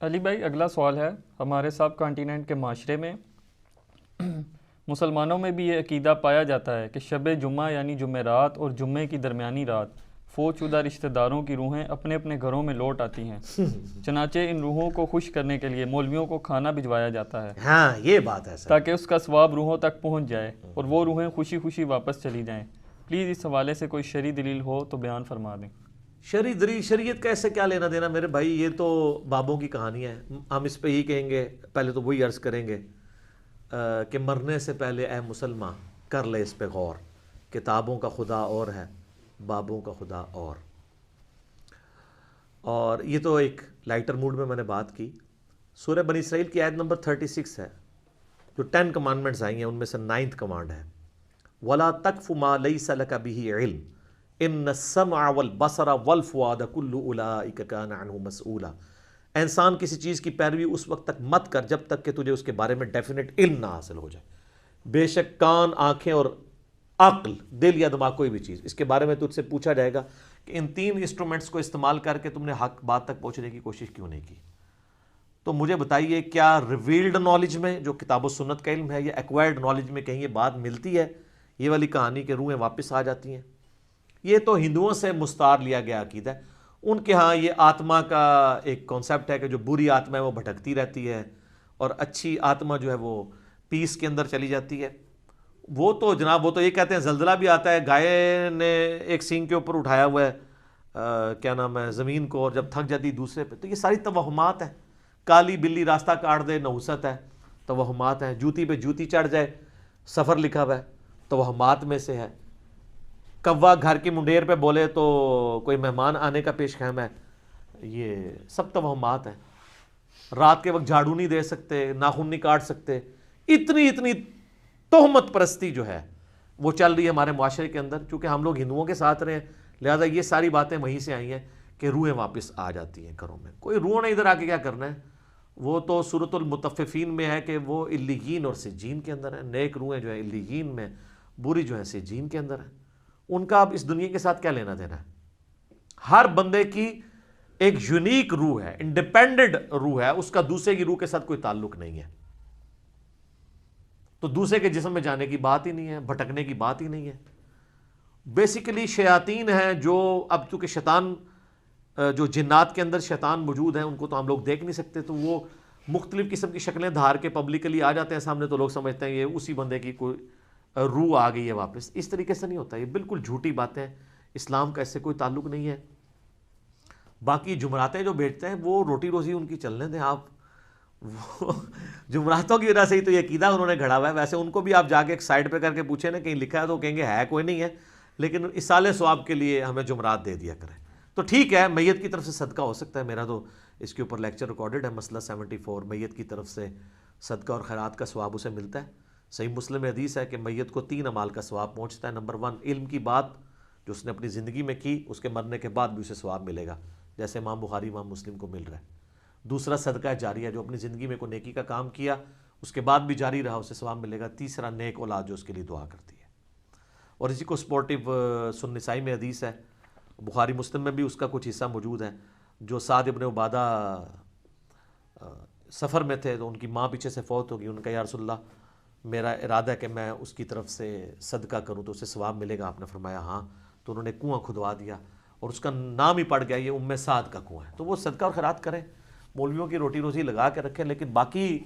علی بھائی اگلا سوال ہے، ہمارے سب کانٹیننٹ کے معاشرے میں مسلمانوں میں بھی یہ عقیدہ پایا جاتا ہے کہ شب جمعہ یعنی جمعرات اور جمعے کی درمیانی رات فوت شدہ رشتہ داروں کی روحیں اپنے اپنے گھروں میں لوٹ آتی ہیں، چنانچہ ان روحوں کو خوش کرنے کے لیے مولویوں کو کھانا بھجوایا جاتا ہے ہاں یہ بات ہے سر، تاکہ اس کا ثواب روحوں تک پہنچ جائے اور وہ روحیں خوشی خوشی واپس چلی جائیں۔ پلیز اس حوالے سے کوئی شرعی دلیل ہو تو بیان فرما دیں۔ شریعت کا ایسے کیا لینا دینا میرے بھائی، یہ تو بابوں کی کہانی ہے۔ ہم اس پہ ہی کہیں گے، پہلے تو وہی عرض کریں گے کہ مرنے سے پہلے اے مسلمان کر لے اس پہ غور، کتابوں کا خدا اور ہے، بابوں کا خدا اور یہ تو ایک لائٹر موڈ میں نے بات کی۔ سورہ بنی اسرائیل کی آیت نمبر 36 ہے، جو 10 کمانڈمنٹس آئی ہیں ان میں سے 9th کمانڈ ہے، وَلَا تَقْفُ مَا لَيْسَ لَكَ بِهِ عِلْمٌ ان السمع والبصر والفؤاد کل اولئک کان عنہ مسئولا۔ انسان کسی چیز کی پیروی اس وقت تک مت کر جب تک کہ تجھے اس کے بارے میں ڈیفینیٹ علم نہ حاصل ہو جائے۔ بے شک کان، آنکھیں اور عقل، دل یا دماغ، کوئی بھی چیز، اس کے بارے میں تجھ سے پوچھا جائے گا کہ ان 3 انسٹرومنٹس کو استعمال کر کے تم نے حق بات تک پہنچنے کی کوشش کیوں نہیں کی۔ تو مجھے بتائیے، کیا ریویلڈ نالج میں جو کتاب و سنت کا علم ہے یا ایکوائرڈ نالج میں کہیں یہ بات ملتی ہے، یہ والی کہانی کہ روحیں واپس آ جاتی ہیں؟ یہ تو ہندوؤں سے مستعار لیا گیا عقیدہ ہے۔ ان کے ہاں یہ آتما کا ایک کانسیپٹ ہے کہ جو بری آتما ہے وہ بھٹکتی رہتی ہے اور اچھی آتما جو ہے وہ پیس کے اندر چلی جاتی ہے۔ وہ تو جناب، وہ تو یہ کہتے ہیں زلزلہ بھی آتا ہے، گائے نے ایک سینگ کے اوپر اٹھایا ہوا ہے کیا نام ہے زمین کو، اور جب تھک جاتی دوسرے پہ۔ تو یہ ساری توہمات ہیں۔ کالی بلی راستہ کاٹ دے، نحوست ہے، توہمات ہیں۔ جوتی پہ جوتی چڑھ جائے، سفر لکھا ہوا ہے، توہمات میں سے ہے۔ کوا گھر کی منڈیر پہ بولے تو کوئی مہمان آنے کا پیش خیم ہے، یہ سب توہمات ہیں۔ رات کے وقت جھاڑو نہیں دے سکتے، ناخن نہیں کاٹ سکتے۔ اتنی تہمت پرستی جو ہے وہ چل رہی ہے ہمارے معاشرے کے اندر۔ چونکہ ہم لوگ ہندوؤں کے ساتھ رہے ہیں، لہٰذا یہ ساری باتیں وہیں سے آئی ہیں کہ روحیں واپس آ جاتی ہیں گھروں میں۔ کوئی روح نے ادھر آ کے کیا کرنا ہے؟ وہ تو سورۃ المطففین میں ہے کہ وہ علیین اور سجین کے اندر ہے۔ نیک روحیں جو ہیں علیین میں، بری جو ہیں سجین کے اندر ہیں۔ ان کا اب اس دنیا کے ساتھ کیا لینا دینا ہے؟ ہر بندے کی ایک یونیک روح ہے، انڈیپینڈنٹ روح ہے، اس کا دوسرے کی روح کے ساتھ کوئی تعلق نہیں ہے۔ تو دوسرے کے جسم میں جانے کی بات ہی نہیں ہے، بھٹکنے کی بات ہی نہیں ہے۔ بیسیکلی شیاطین ہیں جو اب چونکہ شیطان جو جنات کے اندر شیطان موجود ہیں ان کو تو ہم لوگ دیکھ نہیں سکتے، تو وہ مختلف قسم کی شکلیں دھار کے پبلکلی آ جاتے ہیں سامنے، تو لوگ سمجھتے ہیں یہ اسی بندے کی کوئی روح آ گئی ہے واپس۔ اس طریقے سے نہیں ہوتا، یہ بالکل جھوٹی باتیں، اسلام کا اس سے کوئی تعلق نہیں ہے۔ باقی جمعراتیں جو بیچتے ہیں وہ روٹی روزی ان کی چلنے دیں آپ، وہ جمعراتوں کی وجہ سے ہی تو یہ عقیدہ انہوں نے گھڑا ہوا ہے۔ ویسے ان کو بھی آپ جا کے ایک سائڈ پہ کر کے پوچھیں نا کہیں لکھا ہے تو کہیں گے ہے کوئی نہیں ہے، لیکن اصال ثواب کے لیے ہمیں جمعرات دے دیا کریں۔ تو ٹھیک ہے، میت کی طرف سے صدقہ ہو سکتا ہے، میرا تو اس کے اوپر لیکچر ریکارڈڈ ہے، مسئلہ 74، میت کی طرف سے صدقہ اور خیرات کا ثواب اسے ملتا ہے۔ صحیح مسلم میں حدیث ہے کہ میت کو 3 اعمال کا ثواب پہنچتا ہے۔ نمبر 1، علم کی بات جو اس نے اپنی زندگی میں کی، اس کے مرنے کے بعد بھی اسے ثواب ملے گا، جیسے امام بخاری امام مسلم کو مل رہا ہے۔ دوسرا صدقہ جاریہ، جو اپنی زندگی میں کوئی نیکی کا کام کیا اس کے بعد بھی جاری رہا، اسے ثواب ملے گا۔ تیسرا، نیک اولاد جو اس کے لیے دعا کرتی ہے۔ اور اسی کو سپورٹیو سنن نسائی میں حدیث ہے، بخاری مسلم میں بھی اس کا کچھ حصہ موجود ہے، جو سعد ابن عبادہ سفر میں تھے تو ان کی ماں پیچھے سے فوت ہوگی، ان کا یا رسول اللہ میرا ارادہ ہے کہ میں اس کی طرف سے صدقہ کروں تو اسے ثواب ملے گا۔ آپ نے فرمایا ہاں، تو انہوں نے کنواں کھدوا دیا اور اس کا نام ہی پڑ گیا، یہ ام سعد کا کنواں ہے۔ تو وہ صدقہ اور خیرات کریں، مولویوں کی روٹی روزی لگا کے رکھیں، لیکن باقی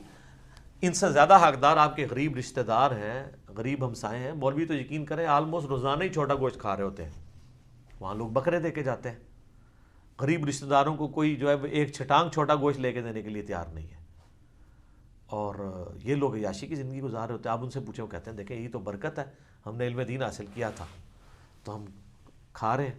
ان سے زیادہ حقدار آپ کے غریب رشتہ دار ہیں، غریب ہمسائے ہیں۔ مولوی تو یقین کریں آلموسٹ روزانہ ہی چھوٹا گوشت کھا رہے ہوتے ہیں، وہاں لوگ بکرے دے کے جاتے ہیں۔ غریب رشتہ داروں کو کوئی جو ہے ایک چھٹانگ چھوٹا گوشت لے کے دینے کے لیے تیار نہیں ہے، اور یہ لوگ عیاشی کی زندگی گزار رہے ہوتے ہیں۔ آپ ان سے پوچھیں، وہ کہتے ہیں دیکھیں یہی تو برکت ہے، ہم نے علم دین حاصل کیا تھا تو ہم کھا رہے ہیں۔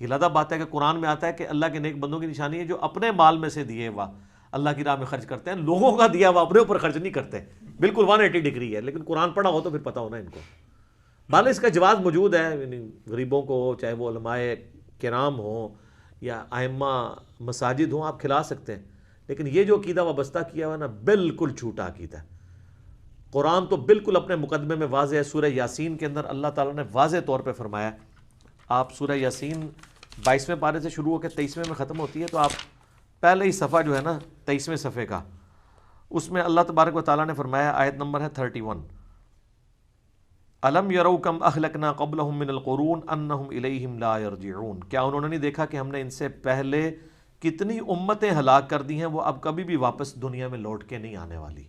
یہ لادہ بات ہے کہ قرآن میں آتا ہے کہ اللہ کے نیک بندوں کی نشانی ہے جو اپنے مال میں سے دیے ہوا اللہ کی راہ میں خرچ کرتے ہیں، لوگوں کا دیا ہوا اپنے اوپر خرچ نہیں کرتے۔ بالکل 180 ڈگری ہے، لیکن قرآن پڑھا ہو تو پھر پتہ ہونا ان کو۔ بھالے اس کا جواز موجود ہے، یعنی غریبوں کو چاہے وہ علماء کرام ہوں یا ائمہ مساجد ہوں، آپ کھلا سکتے ہیں، لیکن یہ جو عقیدہ وابستہ کیا ہوا ہے نا، بالکل جھوٹا عقیدہ ہے۔ قرآن تو بالکل اپنے مقدمے میں واضح ہے۔ سورہ یاسین کے اندر اللہ تعالیٰ نے واضح طور پہ فرمایا، آپ سورہ یاسین 22ویں پارے سے شروع ہو کے 23ویں میں ختم ہوتی ہے، تو آپ پہلے ہی صفحہ جو ہے نا 23ویں صفحے کا، اس میں اللہ تبارک و تعالیٰ نے فرمایا، آیت نمبر ہے 31، الم یروا کم اہلکنا قبلہم من القرون انہم الیہم لا یرجعون، کیا انہوں نے نہیں دیکھا کہ ہم نے ان سے پہلے کتنی امتیں ہلاک کر دی ہیں، وہ اب کبھی بھی واپس دنیا میں لوٹ کے نہیں آنے والی۔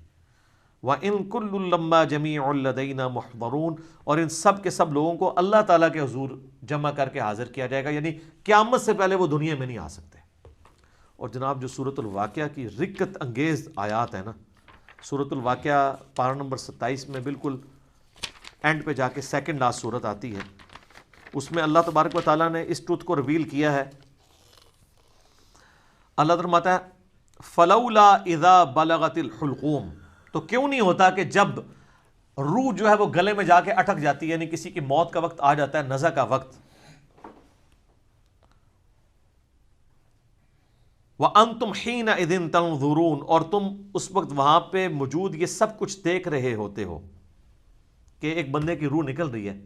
وَإِن كُلٌّ لَمَّا جَمِيعٌ لَدَيْنَا مُحْضَرُونَ، اور ان سب کے سب لوگوں کو اللہ تعالیٰ کے حضور جمع کر کے حاضر کیا جائے گا، یعنی قیامت سے پہلے وہ دنیا میں نہیں آ سکتے۔ اور جناب جو سورۃ الواقعہ کی رکت انگیز آیات ہیں نا، سورۃ الواقعہ پارہ نمبر 27 میں بالکل اینڈ پہ جا کے سیکنڈ لاسٹ سورت آتی ہے، اس میں اللہ تبارک و تعالیٰ نے اس ٹروتھ کو ریویل کیا ہے۔ اللہ تعالیٰ فرماتا ہے فلولا اذا بلغت الحلقوم، تو کیوں نہیں ہوتا کہ جب روح جو ہے وہ گلے میں جا کے اٹک جاتی ہے، یعنی کسی کی موت کا وقت آ جاتا ہے، نزع کا وقت، وَأَنْتُمْ حِينَئِذٍ تَنْظُرُونَ، اور تم اس وقت وہاں پہ موجود یہ سب کچھ دیکھ رہے ہوتے ہو کہ ایک بندے کی روح نکل رہی ہے،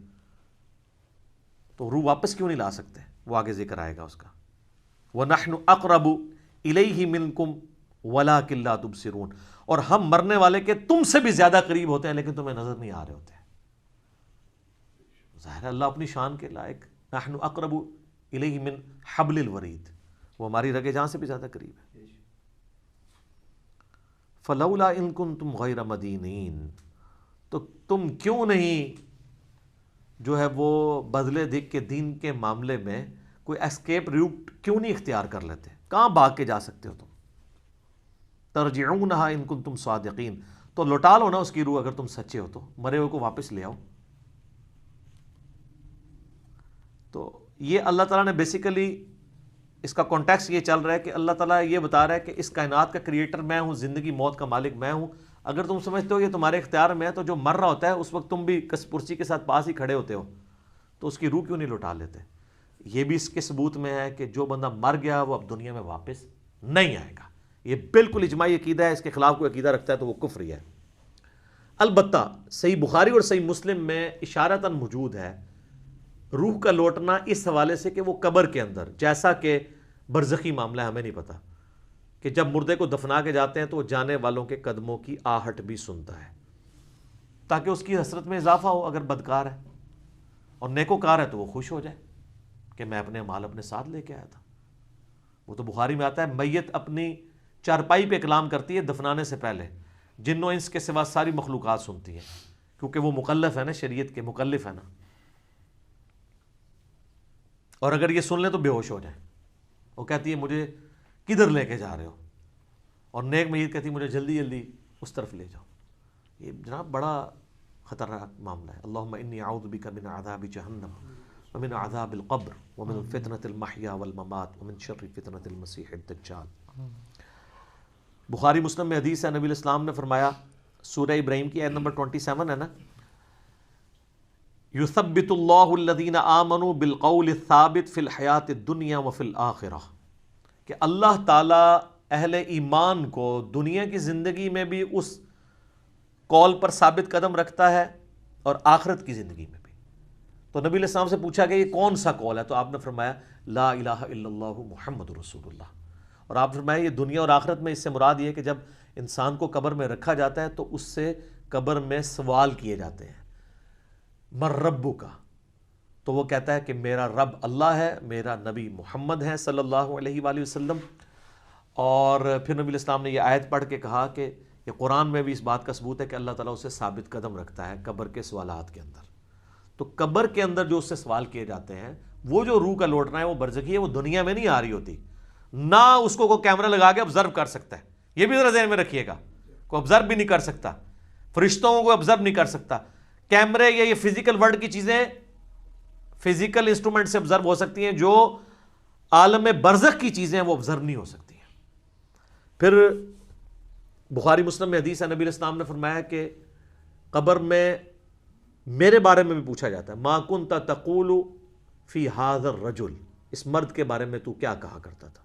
تو روح واپس کیوں نہیں لا سکتے؟ وہ آگے ذکر آئے گا اس کا، وَنَحْنُ أَقْرَبُ إِلَيْهِ مِنْكُمْ وَلَكِنْ لَا تُبْصِرُونَ، اور ہم مرنے والے کے تم سے بھی زیادہ قریب ہوتے ہیں لیکن تمہیں نظر نہیں آ رہے ہوتے۔ ظاہر ہے اللہ اپنی شان کے لائق، نحن اقرب الیہ من حبل الورید، وہ ہماری رگے جان سے بھی زیادہ قریب ہے۔ فلولا ان کنتم غیر مدینین، تو تم کیوں نہیں جو ہے وہ بدلے دکھ کے دین کے معاملے میں کوئی اسکیپ روٹ کیوں نہیں اختیار کر لیتے؟ کہاں بھاگ کے جا سکتے ہو تم؟ ترجعونہا ان کنتم صادقین، تو لوٹا لو نا اس کی روح اگر تم سچے ہو تو، مرے ہوئے کو واپس لے آؤ۔ تو یہ اللہ تعالیٰ نے بیسیکلی اس کا کانٹیکس یہ چل رہا ہے کہ اللہ تعالیٰ یہ بتا رہا ہے کہ اس کائنات کا کریٹر میں ہوں، زندگی موت کا مالک میں ہوں، اگر تم سمجھتے ہو یہ تمہارے اختیار میں ہے تو جو مر رہا ہوتا ہے اس وقت تم بھی کس پرسی کے ساتھ پاس ہی کھڑے ہوتے ہو، تو اس کی روح کیوں نہیں لوٹا لیتے؟ یہ بھی اس کے ثبوت میں ہے کہ جو بندہ مر گیا وہ اب دنیا میں واپس نہیں آئے گا، یہ بالکل اجماعی عقیدہ ہے، اس کے خلاف کوئی عقیدہ رکھتا ہے تو وہ کفری ہے۔ البتہ صحیح بخاری اور صحیح مسلم میں اشارتاً موجود ہے روح کا لوٹنا اس حوالے سے کہ وہ قبر کے اندر، جیسا کہ برزخی معاملہ ہے، ہمیں نہیں پتہ کہ جب مردے کو دفنا کے جاتے ہیں تو وہ جانے والوں کے قدموں کی آہٹ بھی سنتا ہے، تاکہ اس کی حسرت میں اضافہ ہو اگر بدکار ہے، اور نیکوکار ہے تو وہ خوش ہو جائے کہ میں اپنے مال اپنے ساتھ لے کے آیا تھا۔ وہ تو بخاری میں آتا ہے میت اپنی چارپائی پہ کلام کرتی ہے دفنانے سے پہلے، جن و انس کے سوا ساری مخلوقات سنتی ہیں، کیونکہ وہ مکلف ہے نا، شریعت کے مکلف ہے نا، اور اگر یہ سن لیں تو بے ہوش ہو جائیں۔ وہ کہتی ہے مجھے کدھر لے کے جا رہے ہو، اور نیک میت کہتی ہے مجھے جلدی جلدی اس طرف لے جاؤ۔ یہ جناب بڑا خطرناک معاملہ ہے۔ اللہم انی اعوذ بک من عذاب جہنم ومن عذاب القبر ومن فتنة المحیا والممات ومن شر فتنة المسیح الدجال۔ بخاری مسلم میں حدیث ہے، نبی الاسلام نے فرمایا، سورہ ابراہیم کی آیت نمبر 27 ہے نا، یثبت اللہ الذین آمنوا بالقول الثابت فی الحیاۃ الدنیا وفی الآخرہ، کہ اللہ تعالیٰ اہل ایمان کو دنیا کی زندگی میں بھی اس قول پر ثابت قدم رکھتا ہے اور آخرت کی زندگی میں بھی۔ تو نبی علیہ السلام سے پوچھا کہ یہ کون سا قول ہے، تو آپ نے فرمایا لا الہ الا اللہ محمد رسول اللہ، اور آپ فرمایا یہ دنیا اور آخرت میں اس سے مراد یہ ہے کہ جب انسان کو قبر میں رکھا جاتا ہے تو اس سے قبر میں سوال کیے جاتے ہیں، من ربو کا، تو وہ کہتا ہے کہ میرا رب اللہ ہے، میرا نبی محمد ہے صلی اللہ علیہ وآلہ وسلم۔ اور پھر نبی علیہ السلام نے یہ آیت پڑھ کے کہا کہ یہ قرآن میں بھی اس بات کا ثبوت ہے کہ اللہ تعالیٰ اسے ثابت قدم رکھتا ہے قبر کے سوالات کے اندر۔ تو قبر کے اندر جو اس سے سوال کیے جاتے ہیں، وہ جو روح کا لوٹنا ہے وہ برزخی ہے، وہ دنیا میں نہیں آ رہی ہوتی، نہ اس کو کوئی کیمرہ لگا کے آبزرو کر سکتا ہے، یہ بھی ذرا ذہن میں رکھیے گا، کوئی آبزرو بھی نہیں کر سکتا، فرشتوں کو آبزرو نہیں کر سکتا۔ کیمرے یا یہ فزیکل ورلڈ کی چیزیں فزیکل انسٹرومنٹ سے آبزرو ہو سکتی ہیں، جو عالم برزخ کی چیزیں ہیں وہ آبزرو نہیں ہو سکتی ہیں۔ پھر بخاری مسلم میں حدیث ہے، نبی علیہ السلام نے فرمایا کہ قبر میں میرے بارے میں بھی پوچھا جاتا ہے، ما کنت تقول فی ھذا الرجل، اس مرد کے بارے میں تو کیا کہا کرتا تھا؟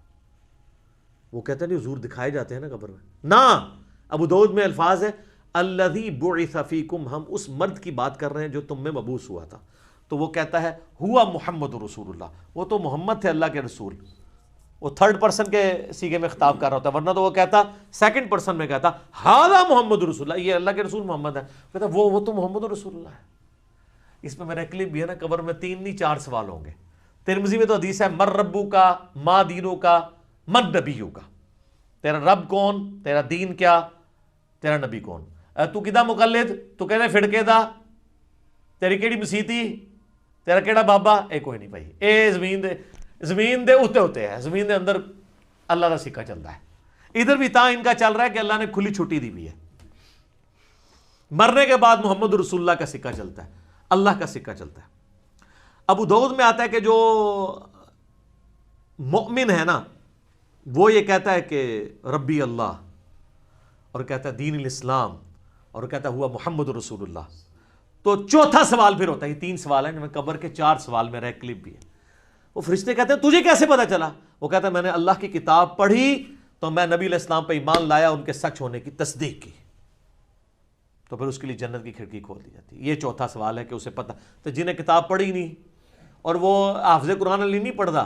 وہ کہتا نہیں حضور دکھائے جاتے ہیں نا قبر میں، نہ، ابو داؤد میں الفاظ ہے الذی بعث فیکم، ہم اس مرد کی بات کر رہے ہیں جو تم میں مبعوث ہوا تھا۔ تو وہ کہتا ہے ہوا محمد رسول اللہ، وہ تو محمد تھے اللہ کے رسول۔ وہ تھرڈ پرسن کے سیغے میں خطاب کر رہا ہوتا ہے، ورنہ تو وہ کہتا سیکنڈ پرسن میں کہتا ہذا محمد رسول اللہ، یہ اللہ کے رسول محمد ہے، کہتا وہ تو محمد رسول اللہ ہے۔ اس میں میرا کلپ بھی ہے نا، قبر میں 3 نہیں 4 سوال ہوں گے۔ ترمذی میں تو حدیث ہے مر ربو کا، ما دینو کا، من نبیو کا، تیرا رب کون، تیرا دین کیا، تیرا نبی کون، تو کدا مقلد، تو کہنے فڑکے دا، تیری کیڑی مسیتی، تیرا کیڑا بابا، اے کوئی نہیں بھائی، اے زمین دے اتے ہوتے ہیں، زمین دے اندر اللہ کا سکہ چلتا ہے۔ ادھر بھی تا ان کا چل رہا ہے کہ اللہ نے کھلی چھٹی دی ہوئی ہے، مرنے کے بعد محمد رسول اللہ کا سکہ چلتا ہے، اللہ کا سکہ چلتا ہے۔ ابو داؤد میں آتا ہے کہ جو مؤمن ہے نا وہ یہ کہتا ہے کہ ربی اللہ، اور کہتا ہے دین الاسلام، اور کہتا ہے ہوا محمد رسول اللہ۔ تو چوتھا سوال پھر ہوتا ہے، یہ 3 سوال ہیں، قبر کے 4 سوال میرا ایک کلپ بھی ہے۔ وہ فرشتے کہتے ہیں تجھے کیسے پتا چلا؟ وہ کہتا ہے میں نے اللہ کی کتاب پڑھی تو میں نبی علیہ السلام پہ ایمان لایا، ان کے سچ ہونے کی تصدیق کی، تو پھر اس کے لیے جنت کی کھڑکی کھول دی جاتی ہے۔ یہ چوتھا سوال ہے کہ اسے پتہ، تو جنہیں کتاب پڑھی نہیں اور وہ حافظ قرآن علی نہیں پڑھتا،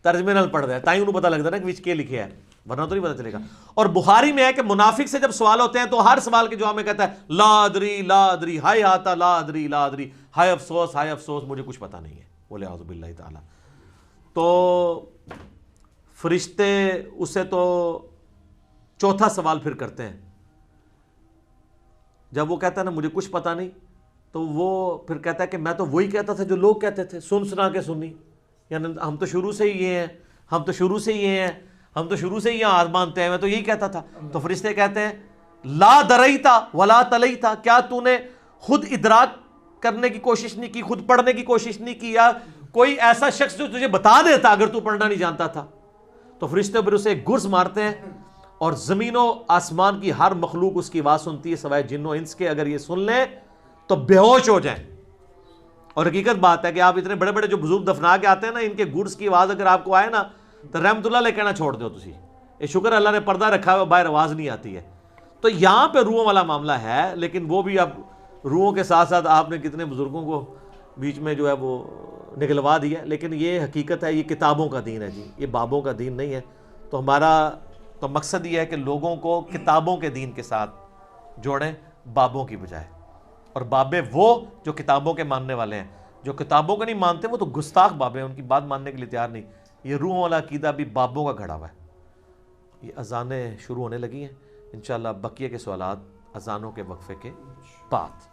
ترجمے نال پڑھتا ہے، تائیں انہوں پتہ لگتا ہے نا کہ وچ کے لکھے ہے، ورنہ تو نہیں پتہ چلے گا۔ اور بخاری میں ہے کہ منافق سے جب سوال ہوتے ہیں تو ہر سوال کے جواب میں کہتا ہے لا ادری لا ادری، ہائے آتا لا ادری لا ادری، ہائے افسوس مجھے کچھ پتہ نہیں ہے، بولے اعوذ باللہ تعالی۔ تو فرشتے اسے تو چوتھا سوال پھر کرتے ہیں، جب وہ کہتا ہے نا مجھے کچھ پتہ نہیں، تو وہ پھر کہتا ہے کہ میں تو وہی کہتا تھا جو لوگ کہتے تھے، سن سنا کے سنی، یعنی ہم تو شروع سے ہی یہ ہیں، ہم تو شروع سے ہی یہاں آزمانتے ہیں، میں تو یہی کہتا تھا۔ تو فرشتے کہتے ہیں لا دریتا ولا تلیتا، کیا تو نے خود ادراک کرنے کی کوشش نہیں کی، خود پڑھنے کی کوشش نہیں کی، یا کوئی ایسا شخص جو تجھے بتا دیتا اگر تو پڑھنا نہیں جانتا تھا؟ تو فرشتے پھر اسے ایک گرز مارتے ہیں، اور زمین و آسمان کی ہر مخلوق اس کی آواز سنتی ہے سوائے جن و انس کے، اگر یہ سن لیں تو بے ہوش ہو جائیں۔ اور حقیقت بات ہے کہ آپ اتنے بڑے بڑے جو بزرگ دفنا کے آتے ہیں نا، ان کے گرز کی آواز اگر آپ کو آئے نا تو رحمت اللہ علیہ کہنا چھوڑ دو تسی، یہ شکر اللہ نے پردہ رکھا ہوا، باہر آواز نہیں آتی ہے۔ تو یہاں پہ روحوں والا معاملہ ہے، لیکن وہ بھی اب روحوں کے ساتھ ساتھ آپ نے کتنے بزرگوں کو بیچ میں جو ہے وہ نکلوا دیا، لیکن یہ حقیقت ہے، یہ کتابوں کا دین ہے جی، یہ بابوں کا دین نہیں ہے۔ تو ہمارا تو مقصد یہ ہے کہ لوگوں کو کتابوں کے دین کے ساتھ جوڑیں بابوں کی بجائے، اور بابے وہ جو کتابوں کے ماننے والے ہیں، جو کتابوں کو نہیں مانتے وہ تو گستاخ بابے ہیں، ان کی بات ماننے کے لیے تیار نہیں۔ یہ روحوں والا عقیدہ بھی بابوں کا گھڑا ہوا ہے۔ یہ اذانیں شروع ہونے لگی ہیں، انشاءاللہ بقیہ کے سوالات اذانوں کے وقفے کے بعد۔